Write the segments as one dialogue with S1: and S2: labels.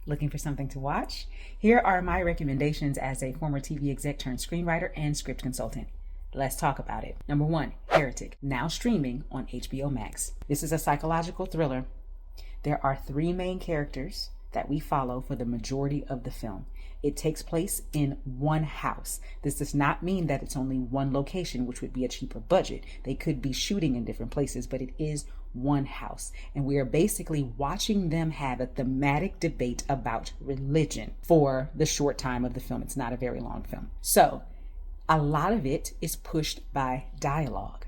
S1: Looking for something to watch? Here are my recommendations as a former TV exec turned screenwriter and script consultant. Let's talk about it. Number 1, Heretic, now streaming on HBO Max. This is a psychological thriller. There are 3 main characters that we follow for the majority of the film. It takes place in one house. This does not mean that it's only one location, which would be a cheaper budget. They could be shooting in different places, but it is one house. And we are basically watching them have a thematic debate about religion for the short time of the film. It's not a very long film. So a lot of it is pushed by dialogue.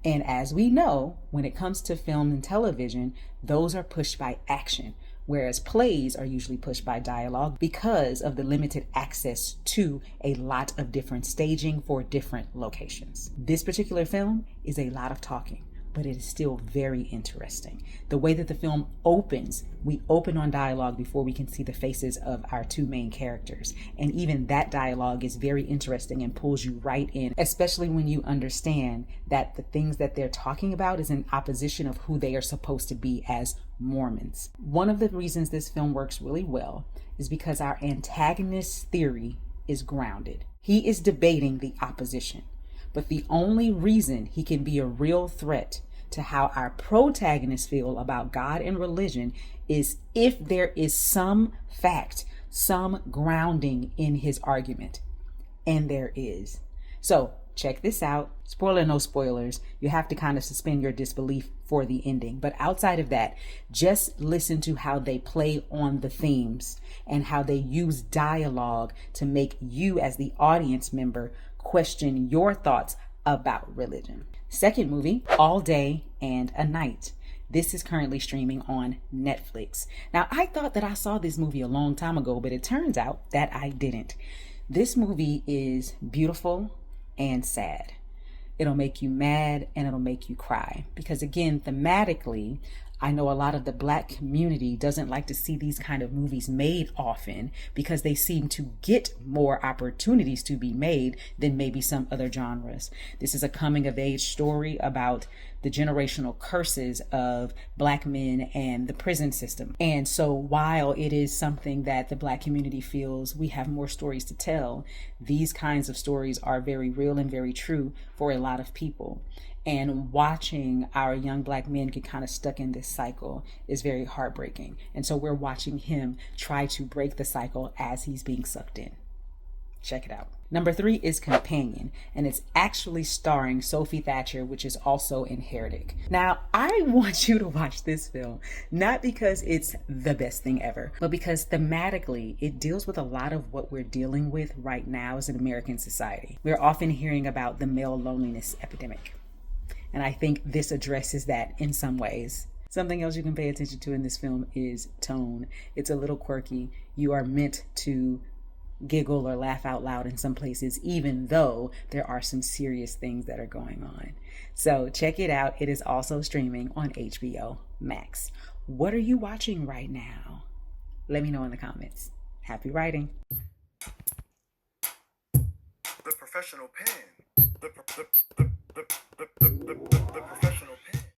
S1: And as we know, when it comes to film and television, those are pushed by action, whereas plays are usually pushed by dialogue because of the limited access to a lot of different staging for different locations. This particular film is a lot of talking, but it is still very interesting. The way that the film opens, we open on dialogue before we can see the faces of our 2 main characters. And even that dialogue is very interesting and pulls you right in, especially when you understand that the things that they're talking about is in opposition of who they are supposed to be as Mormons. One of the reasons this film works really well is because our antagonist's theory is grounded. He is debating the opposition, but the only reason he can be a real threat to how our protagonists feel about God and religion is if there is some fact, some grounding in his argument. And there is. So check this out. Spoiler, no spoilers. You have to kind of suspend your disbelief for the ending. But outside of that, just listen to how they play on the themes and how they use dialogue to make you as the audience member question your thoughts about religion. Second movie, All Day and a Night. This is currently streaming on Netflix. Now, I thought that I saw this movie a long time ago, but it turns out that I didn't. This movie is beautiful and sad. It'll make you mad and it'll make you cry. Because again, thematically, I know a lot of the Black community doesn't like to see these kind of movies made often because they seem to get more opportunities to be made than maybe some other genres. This is a coming of age story about the generational curses of Black men and the prison system. And so while it is something that the Black community feels we have more stories to tell, these kinds of stories are very real and very true for a lot of people. And watching our young Black men get kind of stuck in this cycle is very heartbreaking. And so we're watching him try to break the cycle as he's being sucked in. Check it out. Number 3 is Companion, and it's actually starring Sophie Thatcher, which is also in Heretic. Now, I want you to watch this film, not because it's the best thing ever, but because thematically it deals with a lot of what we're dealing with right now as an American society. We're often hearing about the male loneliness epidemic. And I think this addresses that in some ways. Something else you can pay attention to in this film is tone. It's a little quirky. You are meant to giggle or laugh out loud in some places, even though there are some serious things that are going on. So check it out. It is also streaming on HBO Max. What are you watching right now? Let me know in the comments. Happy writing.
S2: The professional pen. The professional